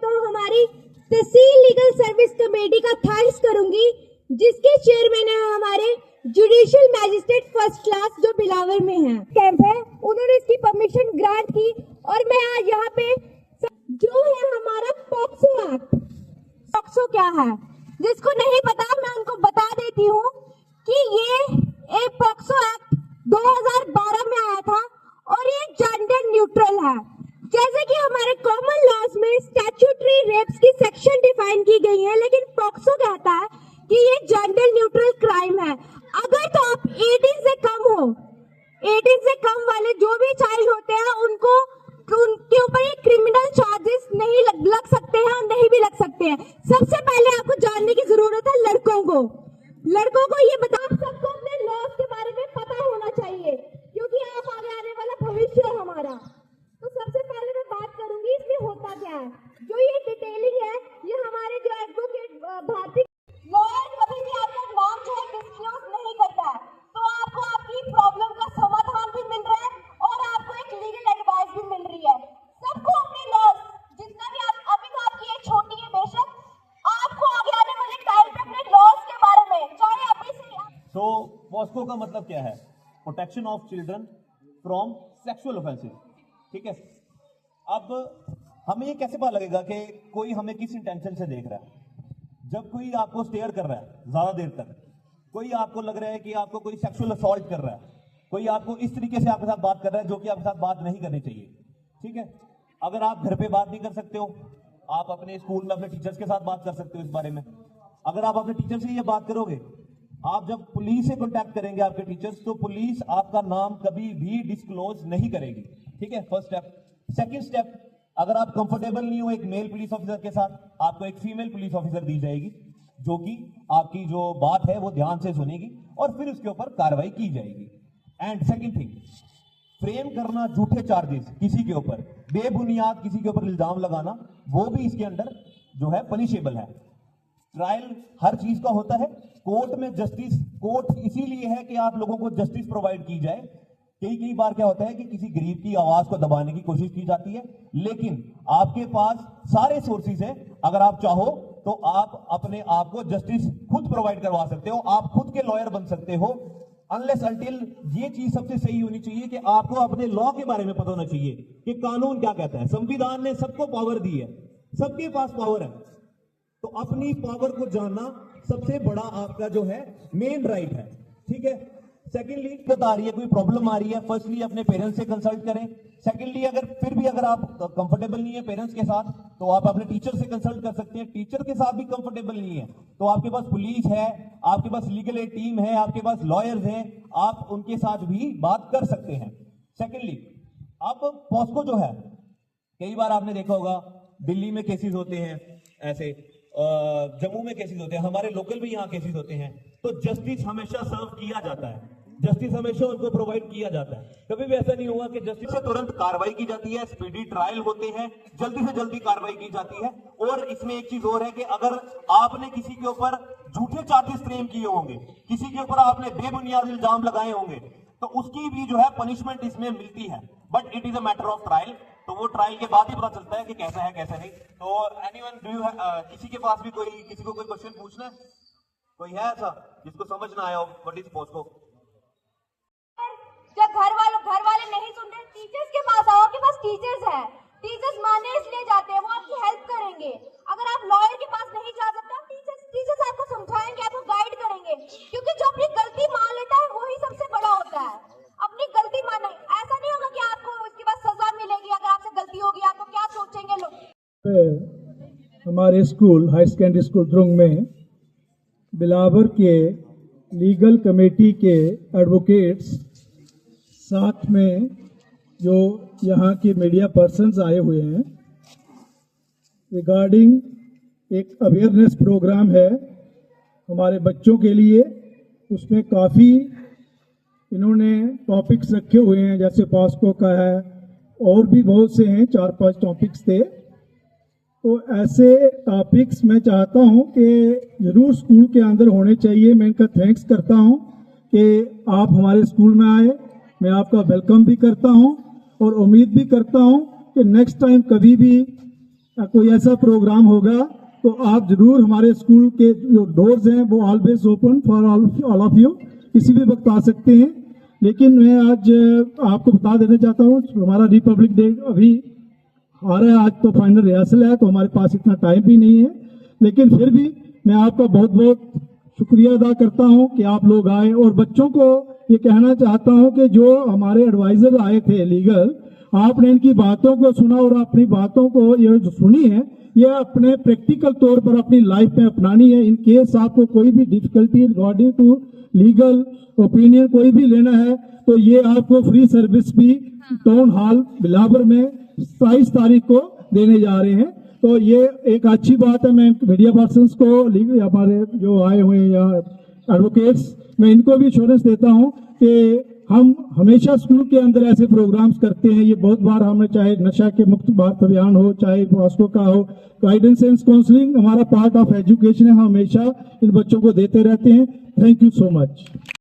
तो हमारी तहसील legal service committee का थैंक्स करूंगी, जिसके चेयरमैन है हमारे जुडिशियल मैजिस्ट्रेट फर्स्ट क्लास जो बिलावर में है। कैंप है, उन्होंने इसकी परमिशन ग्रांट की। और मैं आज यहाँ पे जो है हमारा पॉक्सो एक्ट, पॉक्सो क्या है जिसको नहीं पता मैं उनको बता देती हूँ कि ये एक पॉक्सो एक्ट 2012 में आया था और ये जेंडर न्यूट्रल है। जैसे कि हमारे कॉमन लॉज में स्टैट्यूटरी रेप्स की सेक्शन डिफाइन की गई है, लेकिन पॉक्सो कहता है कि ये जेंडर न्यूट्रल क्राइम है। अगर तो आप 18 से कम हो, 18 से कम वाले जो भी चाइल्ड होते हैं उनके ऊपर ये क्रिमिनल चार्जेस नहीं लग सकते हैं और नहीं भी लग सकते हैं। सबसे पहले आपको जानने की जरूरत है लड़कों को ये बता, सबको अपने लॉज के बारे में पता होना चाहिए, क्योंकि आप आगे आने वाला भविष्य है हमारा। तो सबसे पहले मैं बात करूंगी इसमें होता क्या है। जो ये डिटेलिंग है, ये हमारे जो एडवोकेट भारतीय लॉयर कभी भी आपका नाम जो है डिस्क्लोज नहीं करता है, तो आपको आपकी प्रॉब्लम का समाधान भी मिल रहा है और आपको एक लीगल एडवाइस भी मिल रही है। सबको अपने लॉज, जितना भी आप अभी तो आपकी एज छोटी है बेशक, आपको आगे आने वाले टाइम पे अपने लॉज के बारे में चाहे अभी से। तो पॉस्को का मतलब क्या है? Protection of children from sexual offences. ठीक है, अब हमें ये कैसे पता लगेगा कि कोई हमें किस इंटेंशन से देख रहा है? जब कोई आपको स्टेयर कर रहा है ज्यादा देर तक, कोई आपको लग रहा है कि आपको कोई सेक्सुअल असॉल्ट कर रहा है, कोई आपको इस तरीके से आपके साथ बात कर रहा है जो कि आपके साथ बात नहीं करनी चाहिए। ठीक है, अगर आप घर पे बात नहीं कर सकते हो, आप अपने स्कूल में अपने टीचर्स के साथ बात कर सकते हो इस बारे में। अगर आप अपने टीचर से ये बात करोगे, आप जब पुलिस से कॉन्टैक्ट करेंगे आपके टीचर्स, तो पुलिस आपका नाम कभी भी डिस्क्लोज नहीं करेगी। ठीक है, फर्स्ट स्टेप। सेकंड स्टेप, अगर आप कंफर्टेबल नहीं हो एक मेल पुलिस ऑफिसर के साथ, आपको एक फीमेल पुलिस ऑफिसर दी जाएगी जो कि आपकी जो बात है वो ध्यान से सुनेगी और फिर उसके ऊपर कार्रवाई की जाएगी। एंड सेकंड थिंग, फ्रेम करना झूठे चार्जेस किसी के ऊपर, बेबुनियाद किसी के ऊपर इल्जाम लगाना, वो भी इसके अंदर जो है पनिशेबल है। ट्रायल हर चीज का होता है, कोर्ट में जस्टिस, कोर्ट इसीलिए है कि आप लोगों को जस्टिस प्रोवाइड की जाए। कई बार क्या होता है कि किसी गरीब की आवाज को दबाने की कोशिश की जाती है, लेकिन आपके पास सारे सोर्सेज हैं। अगर आप चाहो तो आप अपने आप को जस्टिस खुद प्रोवाइड करवा सकते हो, आप खुद के लॉयर बन सकते हो। अनलेस अनटिल ये चीज सबसे सही होनी चाहिए कि आपको अपने लॉ के बारे में पता होना चाहिए कि कानून क्या कहता है। संविधान ने सबको पावर दी है, सबके पास पावर है, तो अपनी पावर को जानना सबसे बड़ा आपका जो है मेन राइट है। ठीक है, सेकेंडली बता रही है कोई प्रॉब्लम आ रही है, फर्स्टली अपने पेरेंट्स से कंसल्ट करें। सेकेंडली अगर फिर भी अगर आप कंफर्टेबल नहीं है पेरेंट्स के साथ, तो आप अपने टीचर से कंसल्ट कर सकते हैं। टीचर के साथ भी कंफर्टेबल नहीं है तो आपके पास पुलिस है, आपके पास लीगल एड टीम है, आपके पास लॉयर्स हैं, आप उनके साथ भी बात कर सकते हैं। सेकेंडली, अब पॉस्को जो है, कई बार आपने देखा होगा दिल्ली में केसेस होते हैं ऐसे, जम्मू में केसेस होते हैं, हमारे लोकल भी यहाँ केसेस होते हैं, तो जस्टिस हमेशा सर्व किया जाता है, जस्टिस हमेशा उनको प्रोवाइड किया जाता है। कभी भी ऐसा नहीं हुआ कि जस्टिस से तुरंत कार्रवाई की जाती है, स्पीडी ट्रायल होते हैं, जल्दी से जल्दी कार्रवाई की जाती है। और इसमें एक चीज और है कि अगर आपने किसी के ऊपर झूठे चार्जेस फ्रेम किए होंगे, किसी के ऊपर आपने बेबुनियाद इल्जाम लगाए होंगे, तो उसकी भी जो है पनिशमेंट इसमें मिलती है, but it is a matter of trial. तो वो ट्रायल के बाद ही पता चलता है कि कैसा है कैसा नहीं। तो एनीवन डू यू किसी के पास भी किसी को कोई क्वेश्चन पूछना है? कोई है ऐसा जिसको समझ ना आया हो व्हाट इज पॉस्को? जब घर वाले नहीं सुनते, टीचर्स के पास आओ, आपके पास टीचर्स है, टीचर्स मानने इसलिए जाते हैं, वो आपकी हेल्प करेंगे। अगर आप लॉयर के पास नहीं जा सकते, टीचर्स आपको समझाएंगे, आपको गाइड करेंगे, क्योंकि जो अपनी गलती मान लेता है वही सबसे बड़ा होता है। अपनी गलती माने, ऐसा नहीं होगा कि आपको उसके बाद सजा मिलेगी अगर आपसे गलती होगी। आपको क्या सोचेंगे लोग? हमारे स्कूल हाई सेकेंडरी स्कूल द्रुंग में बिलावर के लीगल कमेटी के एडवोकेट्स, साथ में जो यहाँ के मीडिया पर्सन्स आए हुए हैं, रिगार्डिंग एक अवेयरनेस प्रोग्राम है हमारे बच्चों के लिए। उसमें काफ़ी इन्होंने टॉपिक्स रखे हुए हैं, जैसे पॉस्को का है और भी बहुत से हैं, 4-5 टॉपिक्स थे। तो ऐसे टॉपिक्स मैं चाहता हूं कि ज़रूर स्कूल के अंदर होने चाहिए। मैं इनका थैंक्स करता हूं कि आप हमारे स्कूल में आए, मैं आपका वेलकम भी करता हूं और उम्मीद भी करता हूं कि नेक्स्ट टाइम कभी भी कोई ऐसा प्रोग्राम होगा तो आप जरूर हमारे स्कूल के जो डोर्स हैं वो always open for all of you, किसी भी वक्त आ सकते हैं। लेकिन मैं आज आपको बता देना चाहता हूँ, हमारा रिपब्लिक डे अभी आ रहा है, आज तो फाइनल रिहर्सल है तो हमारे पास इतना टाइम भी नहीं है, लेकिन फिर भी मैं आपका बहुत बहुत शुक्रिया अदा करता हूं कि आप लोग आए। और बच्चों को ये कहना चाहता हूं कि जो हमारे एडवाइजर आए थे लीगल, आपने इनकी बातों को सुना और अपनी बातों को ये जो सुनी है ये अपने प्रैक्टिकल तौर पर अपनी लाइफ में अपनानी है। इन केस आपको कोई भी difficulty regarding to legal opinion कोई भी लेना है तो ये आपको फ्री सर्विस भी टाउन हॉल बिलावर में 27 तारीख को देने जा रहे हैं। तो ये एक अच्छी बात है। मैं मीडिया पर्सन्स को, हमारे जो आए हुए हैं या एडवोकेट्स, मैं इनको भी एश्योरेंस देता हूं कि हम हमेशा स्कूल के अंदर ऐसे प्रोग्राम्स करते हैं। ये बहुत बार हमने, चाहे नशा के मुक्त भारत अभियान हो, चाहे पॉस्को का हो, गाइडेंस एंड काउंसलिंग हमारा पार्ट ऑफ एजुकेशन है, हम हमेशा इन बच्चों को देते रहते हैं। Thank you so much.